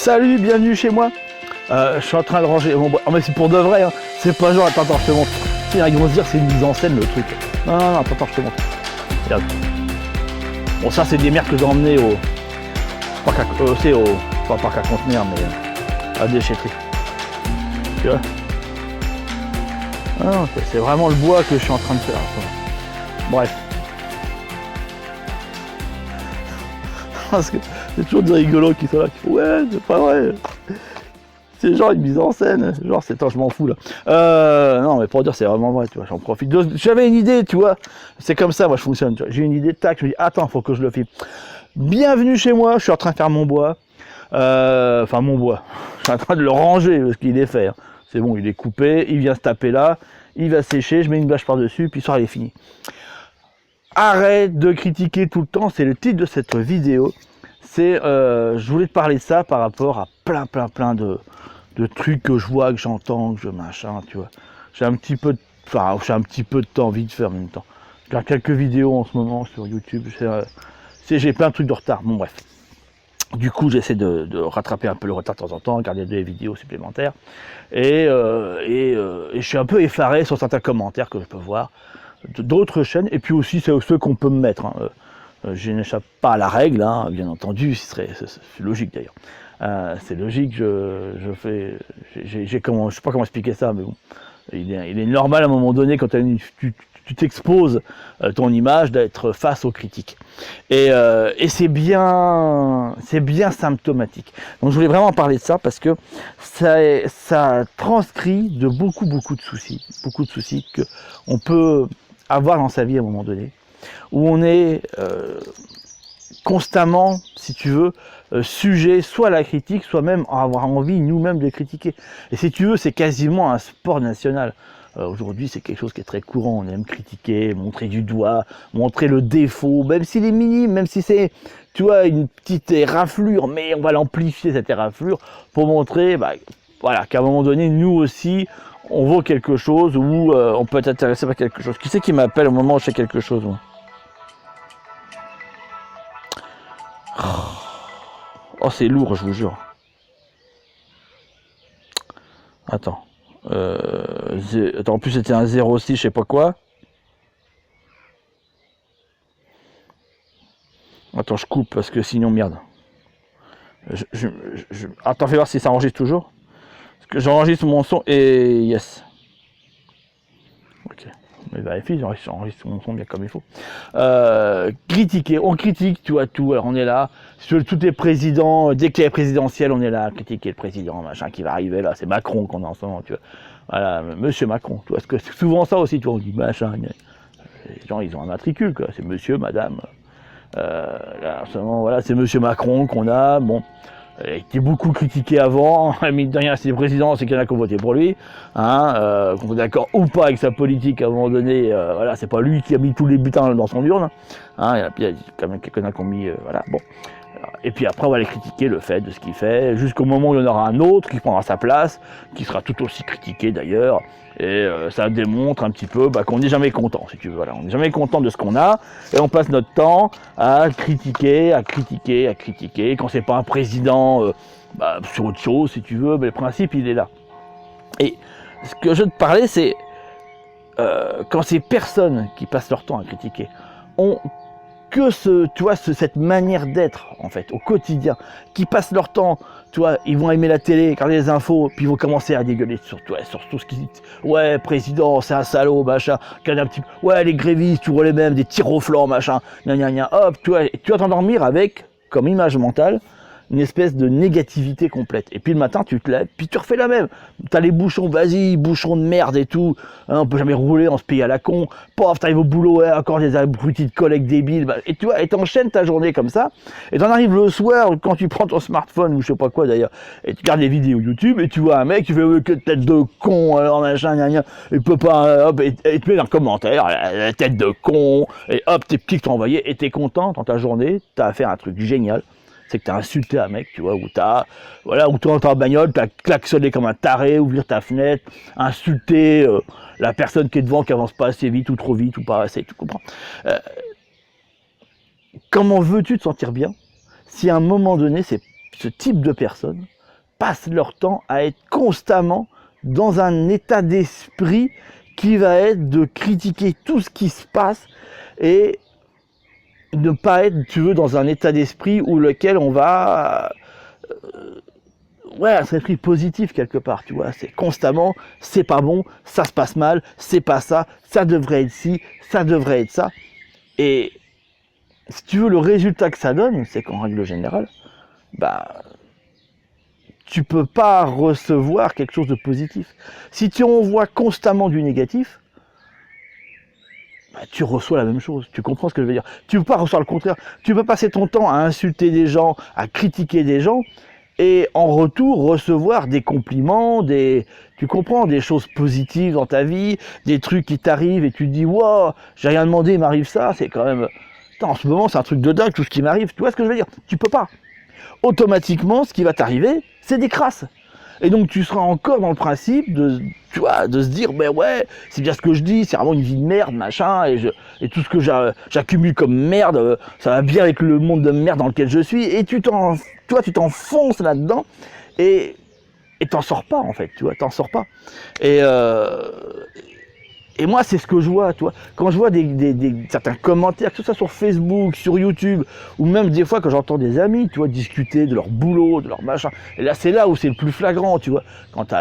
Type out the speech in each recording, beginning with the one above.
Salut, bienvenue chez moi. Je suis en train de ranger mon bois. Oh, mais c'est pour de vrai, hein. C'est pas genre, attends, je te montre. Ils vont se dire c'est une mise en scène le truc. Non, attends, je te montre. Regarde. Bon, ça, c'est des merdes que j'ai emmenées au parc à, pas parc à conteneurs, mais à déchetterie. Tu vois? Ah non, c'est vraiment le bois que je suis en train de faire. Attends. Bref. Parce que c'est toujours des rigolos qui sont là, qui font ouais, c'est pas vrai. C'est genre une mise en scène, genre c'est je m'en fous là. Non mais pour dire c'est vraiment vrai, tu vois, j'en profite. J'avais une idée, tu vois, c'est comme ça moi je fonctionne, tu vois. J'ai une idée, tac, je me dis attends, faut que je le filme. Bienvenue chez moi, je suis en train de faire mon bois. Enfin mon bois, je suis en train de le ranger parce qu'il est fait. Hein. C'est bon, il est coupé, il vient se taper là, il va sécher, je mets une bâche par-dessus, puis ça il est fini. Arrête de critiquer tout le temps, c'est le titre de cette vidéo. C'est, je voulais te parler de ça par rapport à plein de trucs que je vois, que j'entends, que je machin, tu vois. J'ai un petit peu de temps vite de faire en même temps. Je regarde quelques vidéos en ce moment sur YouTube, j'ai plein de trucs de retard, bon bref. Du coup, j'essaie de rattraper un peu le retard de temps en temps, regarder des vidéos supplémentaires. Et je suis un peu effaré sur certains commentaires que je peux voir d'autres chaînes, et puis aussi ceux qu'on peut me mettre. Hein. Je n'échappe pas à la règle, hein, bien entendu, c'est logique d'ailleurs. C'est logique, je sais pas comment expliquer ça, mais bon, il est normal à un moment donné quand tu t'exposes ton image d'être face aux critiques. Et c'est bien symptomatique. Donc je voulais vraiment parler de ça parce que ça transcrit de beaucoup de soucis qu'on peut avoir dans sa vie à un moment donné, où on est constamment, si tu veux, sujet soit à la critique, soit même à avoir envie nous-mêmes de critiquer. Et si tu veux, c'est quasiment un sport national. Aujourd'hui, c'est quelque chose qui est très courant. On aime critiquer, montrer du doigt, montrer le défaut, même s'il est minime, même si c'est, tu vois, une petite éraflure, mais on va l'amplifier cette éraflure pour montrer, voilà, qu'à un moment donné, nous aussi, on vaut quelque chose ou on peut être intéressé par quelque chose. Qui c'est qui m'appelle au moment où je fais quelque chose, moi? Oh, c'est lourd, je vous jure. Attends. Attends, en plus c'était un 06, je sais pas quoi. Attends, je coupe parce que sinon, merde. Attends, fais voir si ça enregistre toujours. Parce que j'enregistre mon son et yes. Ok. Mais vérifie, j'enregistre mon son bien comme il faut. Critiquer, on critique, tu vois, tout. Alors on est là, sur tous les présidents, dès qu'il y a présidentiel, on est là à critiquer le président, machin, qui va arriver là, c'est Macron qu'on a en ce moment, tu vois. Voilà, monsieur Macron, tu vois, parce que c'est souvent ça aussi, tu vois, on dit machin, les gens ils ont un matricule, quoi, c'est monsieur, madame. Là, en ce moment, voilà, c'est monsieur Macron qu'on a, bon. Il a été beaucoup critiqué avant, mine de rien, c'est le président, c'est qu'il y en a qui ont voté pour lui, hein, qu'on est d'accord ou pas avec sa politique à un moment donné, voilà, c'est pas lui qui a mis tous les butins dans son urne, hein, il y a quand même quelques-uns qui ont mis, voilà, bon. Et puis après, on va aller critiquer le fait de ce qu'il fait, jusqu'au moment où il y en aura un autre qui prendra sa place, qui sera tout aussi critiqué d'ailleurs, et ça démontre un petit peu qu'on n'est jamais content, si tu veux, voilà, on n'est jamais content de ce qu'on a, et on passe notre temps à critiquer, quand c'est pas un président, sur autre chose, si tu veux, mais le principe, il est là. Et ce que je veux te parler, c'est quand ces personnes qui passent leur temps à critiquer ont que cette manière d'être, en fait, au quotidien, qui passent leur temps, tu vois, ils vont aimer la télé, regarder les infos, puis ils vont commencer à dégueuler sur tout ce qui dit, ouais, président, c'est un salaud, machin, un petit, ouais, les grévistes, toujours les mêmes, des tirs au flanc, machin, hop, tu vas t'endormir avec, comme image mentale, une espèce de négativité complète. Et puis le matin, tu te lèves, puis tu refais la même. T'as les bouchons, vas-y, bouchons de merde et tout. Hein, on peut jamais rouler, on se paye à la con. Paf, t'arrives au boulot, ouais, encore des abrutis de collègues débiles. Et tu vois, et t'enchaînes ta journée comme ça. Et t'en arrives le soir, quand tu prends ton smartphone, ou je sais pas quoi d'ailleurs, et tu regardes des vidéos YouTube, et tu vois un mec qui fait que tête de con, alors machin, il peut pas, hop, et tu mets un commentaire, la tête de con, et hop, tes petits que t'as envoyé, et t'es content dans ta journée, t'as fait un truc génial. C'est que t'as insulté un mec, tu vois, ou tu rentres en bagnole, t'as klaxonné comme un taré, ouvrir ta fenêtre, insulter la personne qui est devant, qui avance pas assez vite, ou trop vite, ou pas assez, tu comprends. Comment veux-tu te sentir bien si à un moment donné, ce type de personne passent leur temps à être constamment dans un état d'esprit qui va être de critiquer tout ce qui se passe et ne pas être, tu veux, dans un état d'esprit où lequel on va... ouais, un esprit positif quelque part, tu vois. C'est constamment, c'est pas bon, ça se passe mal, c'est pas ça, ça devrait être ci, ça devrait être ça. Et si tu veux, le résultat que ça donne, c'est qu'en règle générale, bah, tu peux pas recevoir quelque chose de positif. Si tu envoies constamment du négatif, bah, tu reçois la même chose. Tu comprends ce que je veux dire? Tu peux pas recevoir le contraire. Tu peux passer ton temps à insulter des gens, à critiquer des gens, et en retour recevoir des compliments, tu comprends, des choses positives dans ta vie, des trucs qui t'arrivent et tu te dis wow, j'ai rien demandé, il m'arrive ça, c'est quand même... Putain, en ce moment c'est un truc de dingue tout ce qui m'arrive. Tu vois ce que je veux dire? Tu peux pas. Automatiquement, ce qui va t'arriver, c'est des crasses. Et donc tu seras encore dans le principe de, tu vois, de se dire, ben ouais, c'est bien ce que je dis, c'est vraiment une vie de merde, machin, et tout ce que j'accumule comme merde, ça va bien avec le monde de merde dans lequel je suis, et tu t'enfonces là-dedans, et t'en sors pas en fait, tu vois, t'en sors pas. Et moi, c'est ce que je vois, tu vois. Quand je vois certains commentaires, que ce soit sur Facebook, sur YouTube, ou même des fois quand j'entends des amis, tu vois, discuter de leur boulot, de leur machin. Et là, c'est là où c'est le plus flagrant, tu vois. Quand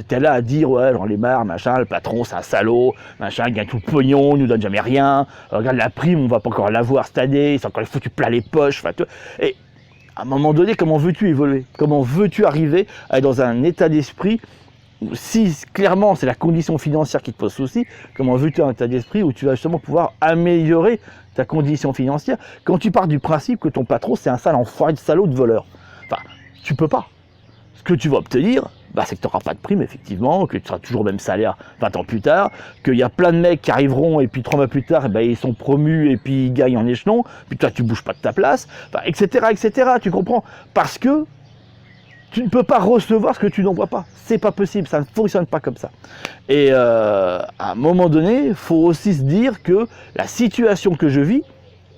t'es là à dire, ouais, j'en ai marre, machin, le patron, c'est un salaud, machin, il gagne tout le pognon, il nous donne jamais rien. Regarde la prime, on va pas encore l'avoir cette année, c'est encore foutu plein les poches, enfin, tu vois. Et à un moment donné, comment veux-tu évoluer? Comment veux-tu arriver à être dans un état d'esprit? Si clairement c'est la condition financière qui te pose souci, comment veux-tu un état d'esprit où tu vas justement pouvoir améliorer ta condition financière quand tu pars du principe que ton patron c'est un sale enfoiré de salaud de voleur? Enfin, tu peux pas. Ce que tu vas obtenir, bah, c'est que tu n'auras pas de prime effectivement, que tu seras toujours au même salaire 20 ans plus tard, qu'il y a plein de mecs qui arriveront et puis 3 mois plus tard, eh ben, ils sont promus et puis ils gagnent en échelon, puis toi tu bouges pas de ta place, enfin, etc., etc., tu comprends? Parce que tu ne peux pas recevoir ce que tu n'envoies pas. C'est pas possible, ça ne fonctionne pas comme ça. Et à un moment donné, il faut aussi se dire que la situation que je vis,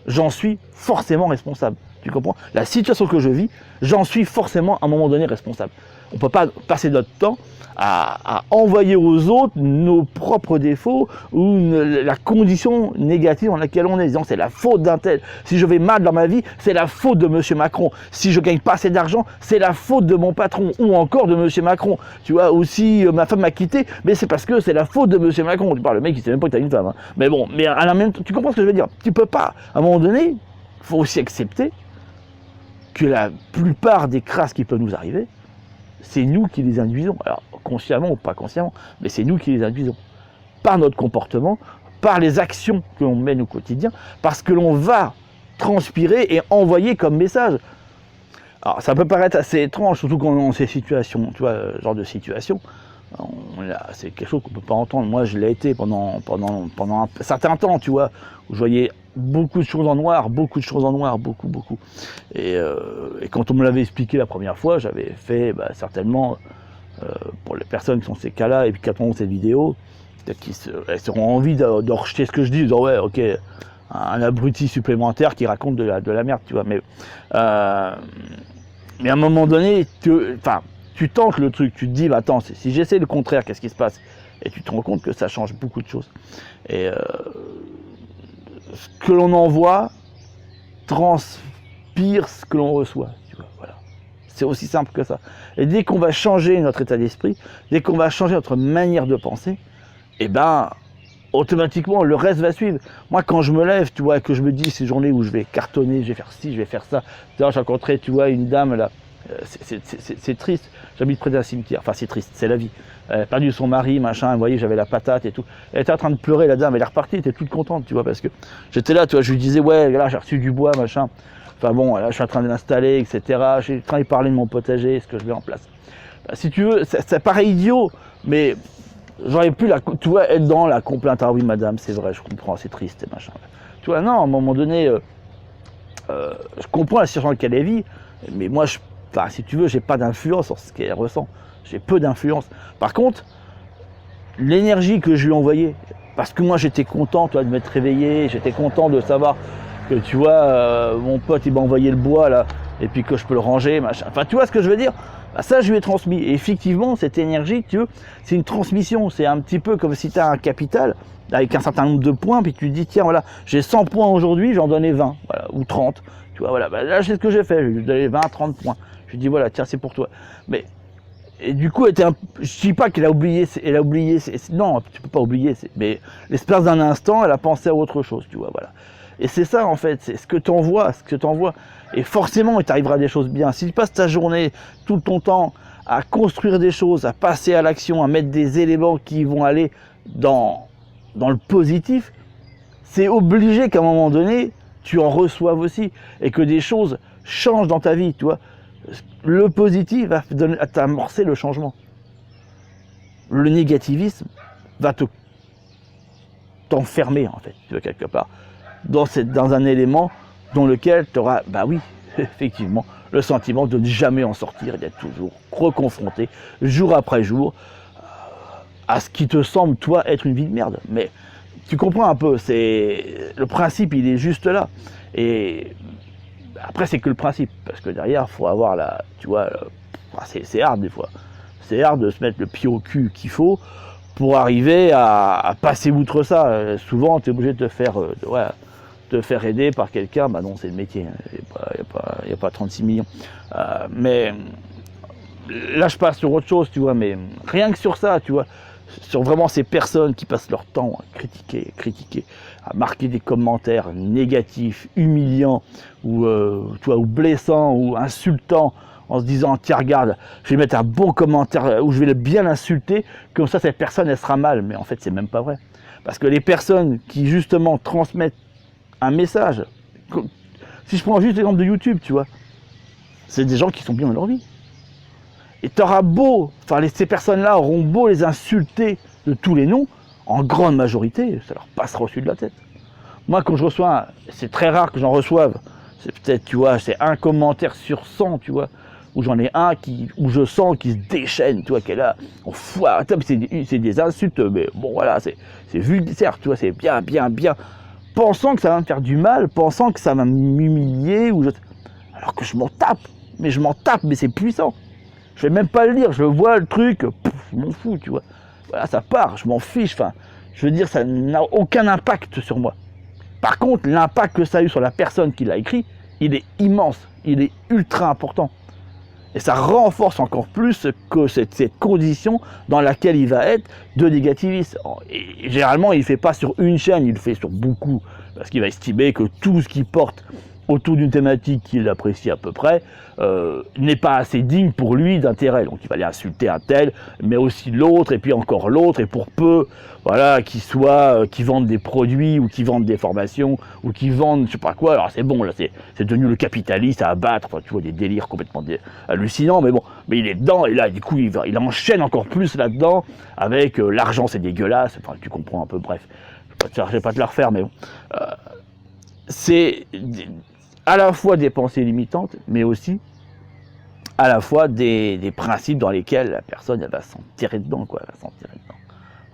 j'en suis forcément responsable. Tu comprends? La situation que je vis, j'en suis forcément à un moment donné responsable. On ne peut pas passer notre temps à envoyer aux autres nos propres défauts ou la condition négative dans laquelle on est, disant c'est la faute d'un tel. Si je vais mal dans ma vie, c'est la faute de M. Macron. Si je gagne pas assez d'argent, c'est la faute de mon patron ou encore de M. Macron. Tu vois, ou si ma femme m'a quitté, mais c'est parce que c'est la faute de M. Macron. Tu parles, le mec il sait même pas que tu as une femme. Hein. Mais bon, mais à la même temps, tu comprends ce que je veux dire? Tu peux pas, à un moment donné, il faut aussi accepter que la plupart des crasses qui peuvent nous arriver, c'est nous qui les induisons. Alors, consciemment ou pas consciemment, mais c'est nous qui les induisons. Par notre comportement, par les actions que l'on mène au quotidien, parce que l'on va transpirer et envoyer comme message. Alors, ça peut paraître assez étrange, surtout quand on est dans ces situations, tu vois, ce genre de situation. C'est quelque chose qu'on ne peut pas entendre. Moi, je l'ai été pendant un certain temps, tu vois, où je voyais beaucoup de choses en noir, beaucoup. Et quand on me l'avait expliqué la première fois, j'avais fait certainement, pour les personnes qui sont ces cas-là, et puis qui attendront cette vidéo, peut-être qu'elles auront envie de rejeter ce que je dis, de dire ouais, ok, un abruti supplémentaire qui raconte de la merde, tu vois. Mais à un moment donné, tu tentes le truc, tu te dis, attends, si j'essaie le contraire, qu'est-ce qui se passe? Et tu te rends compte que ça change beaucoup de choses. Et ce que l'on envoie transpire ce que l'on reçoit. Tu vois, voilà. C'est aussi simple que ça. Et dès qu'on va changer notre état d'esprit, dès qu'on va changer notre manière de penser, eh ben, automatiquement, le reste va suivre. Moi, quand je me lève, tu vois, que je me dis ces journées où je vais cartonner, je vais faire ci, je vais faire ça. D'ailleurs, j'ai rencontré, tu vois, une dame là. C'est triste, j'habite près d'un cimetière, enfin c'est triste, c'est la vie. Elle a perdu son mari, machin, vous voyez, j'avais la patate et tout. Elle était en train de pleurer, la dame, elle est repartie, elle était toute contente, tu vois, parce que j'étais là, tu vois, je lui disais, ouais, là j'ai reçu du bois, machin. Enfin bon, là je suis en train de l'installer, etc. Je suis en train de parler de mon potager, ce que je mets en place. Si tu veux, ça paraît idiot, mais j'aurais pu, tu vois, être dans la complainte. Ah oui, madame, c'est vrai, je comprends, c'est triste, et machin. Tu vois, non, à un moment donné, je comprends la situation dans laquelle elle vit, mais moi, si tu veux, j'ai pas d'influence sur ce qu'elle ressent. J'ai peu d'influence. Par contre, l'énergie que je lui ai envoyée, parce que moi j'étais content, toi, de m'être réveillé, j'étais content de savoir que, tu vois, mon pote il m'a envoyé le bois là, et puis que je peux le ranger, machin. Enfin, tu vois ce que je veux dire? Bah, ça, je lui ai transmis. Et effectivement, cette énergie, tu veux, c'est une transmission. C'est un petit peu comme si tu as un capital avec un certain nombre de points, puis tu te dis, tiens, voilà, j'ai 100 points aujourd'hui, j'en donnais 20, voilà, ou 30. Tu vois, voilà, bah, là, c'est ce que j'ai fait. Je lui ai donné 20, 30 points. Je lui ai dit, voilà, tiens, c'est pour toi. Mais, et du coup, je dis pas qu'elle a oublié, non, tu peux pas oublier, mais l'espace d'un instant, elle a pensé à autre chose, tu vois, voilà. Et c'est ça, en fait, c'est ce que tu envoies. Et forcément, il t'arrivera des choses bien. Si tu passes ta journée, tout ton temps, à construire des choses, à passer à l'action, à mettre des éléments qui vont aller dans le positif, c'est obligé qu'à un moment donné, tu en reçoives aussi. Et que des choses changent dans ta vie, tu vois. Le positif va t'amorcer le changement. Le négativisme va t'enfermer, en fait, tu vois, quelque part. Dans un élément dans lequel tu auras, bah oui, effectivement, le sentiment de ne jamais en sortir, d'être toujours reconfronté, jour après jour, à ce qui te semble, toi, être une vie de merde. Mais tu comprends un peu, le principe, il est juste là. Et après, c'est que le principe, parce que derrière, il faut avoir tu vois, c'est hard des fois. C'est hard de se mettre le pied au cul qu'il faut pour arriver à passer outre ça. Souvent, tu es obligé de te faire aider par quelqu'un, bah non, c'est le métier, il n'y a pas 36 millions. Mais là, je passe sur autre chose, tu vois, mais rien que sur ça, tu vois, sur vraiment ces personnes qui passent leur temps à critiquer, à marquer des commentaires négatifs, humiliants, ou blessants, ou insultants, en se disant, tiens, regarde, je vais mettre un bon commentaire, ou je vais bien l'insulter, comme ça, cette personne, elle sera mal. Mais en fait, c'est même pas vrai. Parce que les personnes qui, justement, transmettent un message, si je prends juste l'exemple de YouTube, tu vois, c'est des gens qui sont bien dans leur vie. Et t'auras beau, ces personnes-là auront beau les insulter de tous les noms, en grande majorité, ça leur passera au-dessus de la tête. Moi, quand je reçois, c'est très rare que j'en reçoive, c'est peut-être, tu vois, c'est un commentaire sur 100, tu vois, où j'en ai un où je sens qu'il se déchaîne, tu vois, qu'elle a, on foire, c'est des insultes, mais bon, voilà, c'est vulgaire, tu vois, c'est bien, pensant que ça va me faire du mal, pensant que ça va m'humilier, alors que je m'en tape, mais c'est puissant. Je vais même pas le lire, je vois le truc, je m'en fous, tu vois. Voilà, ça part, je m'en fiche, je veux dire, ça n'a aucun impact sur moi. Par contre, l'impact que ça a eu sur la personne qui l'a écrit, il est immense, il est ultra important. Et ça renforce encore plus que cette condition dans laquelle il va être de négativiste. Et généralement, il ne fait pas sur une chaîne, il le fait sur beaucoup, parce qu'il va estimer que tout ce qui porte autour d'une thématique qu'il apprécie à peu près, n'est pas assez digne pour lui d'intérêt. Donc il va aller insulter un tel, mais aussi l'autre, et puis encore l'autre, et pour peu, voilà, qui vendent des produits, ou qui vendent des formations, ou qui vendent je sais pas quoi, alors c'est bon, là c'est devenu le capitaliste à abattre, tu vois, des délires complètement hallucinants, mais bon, mais il est dedans, et là du coup il enchaîne encore plus là-dedans, avec l'argent c'est dégueulasse, tu comprends un peu, bref, je vais pas te la refaire, mais bon, c'est à la fois des pensées limitantes, mais aussi à la fois des principes dans lesquels la personne elle va s'enterrer dedans, quoi. Elle va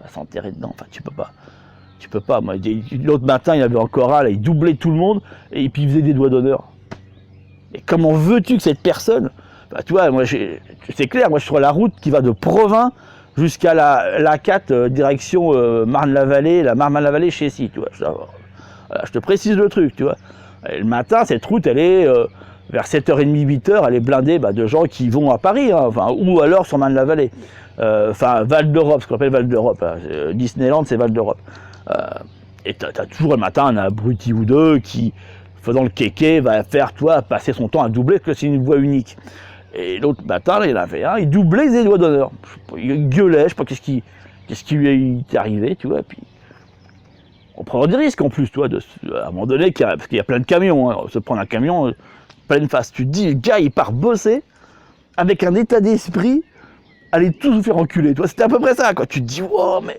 s'enterrer dedans. Enfin, tu peux pas. Moi, l'autre matin, il y avait encore un, là, il doublait tout le monde, et puis il faisait des doigts d'honneur. Et comment veux-tu que cette personne, tu vois, moi, c'est clair, moi je suis sur la route qui va de Provins jusqu'à la 4, direction Marne-la-Vallée, la Marne-la-Vallée chez Si, tu vois. Voilà, je te précise le truc, tu vois. Et le matin, cette route, elle est vers 7h30, 8h, elle est blindée de gens qui vont à Paris, hein, ou alors sur Marne-la-Vallée. Val d'Europe, ce qu'on appelle Val d'Europe. Disneyland, c'est Val d'Europe. Et t'as toujours le matin un abruti ou deux qui, faisant le kéké, va faire, passer son temps à doubler, parce que c'est une voie unique. Et l'autre matin, là, il y en avait un, il doublait les doigts d'honneur. Il gueulait, je sais pas qu'est-ce qui lui est arrivé, tu vois, puis on prend des risques en plus, tu vois, à un moment donné, parce qu'il y a plein de camions, hein, se prendre un camion pleine face. Tu te dis, le gars, il part bosser avec un état d'esprit, aller tous vous faire enculer, tu vois, c'était à peu près ça, quoi. Tu te dis, wow, mais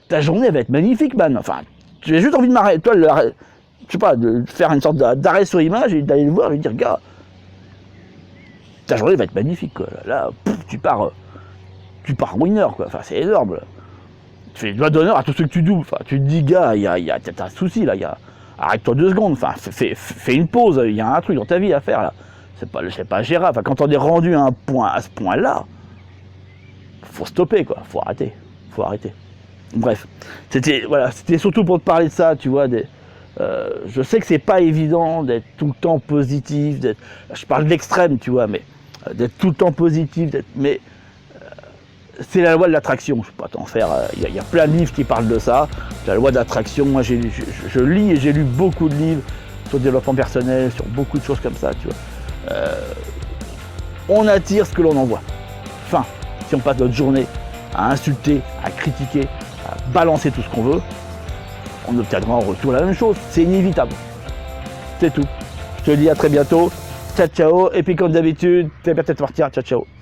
ta journée va être magnifique, man. Enfin, j'ai juste envie de m'arrêter, toi, je sais pas, de faire une sorte d'arrêt sur image et d'aller le voir et lui dire, gars, ta journée va être magnifique, quoi. Là, tu pars winner, quoi. Enfin, c'est énorme, là. Tu fais des doigts d'honneur à tous ceux que tu doubles. Enfin, tu te dis, gars, t'as un souci là, arrête-toi 2 secondes, enfin, fais une pause, il y a un truc dans ta vie à faire là. c'est pas gérable. Enfin, quand on est rendu à ce point-là, faut stopper, quoi. Faut arrêter. Bref, c'était surtout pour te parler de ça, tu vois. Je sais que c'est pas évident d'être tout le temps positif, je parle de l'extrême, tu vois, mais d'être tout le temps positif, mais c'est la loi de l'attraction. Je ne peux pas t'en faire. Il y a plein de livres qui parlent de ça. La loi d'attraction. Moi, je lis et j'ai lu beaucoup de livres sur le développement personnel, sur beaucoup de choses comme ça, tu vois. On attire ce que l'on envoie. Enfin, si on passe notre journée à insulter, à critiquer, à balancer tout ce qu'on veut, on obtiendra en retour la même chose. C'est inévitable. C'est tout. Je te dis à très bientôt. Ciao, ciao. Et puis comme d'habitude, t'es bien peut-être partir. Ciao, ciao.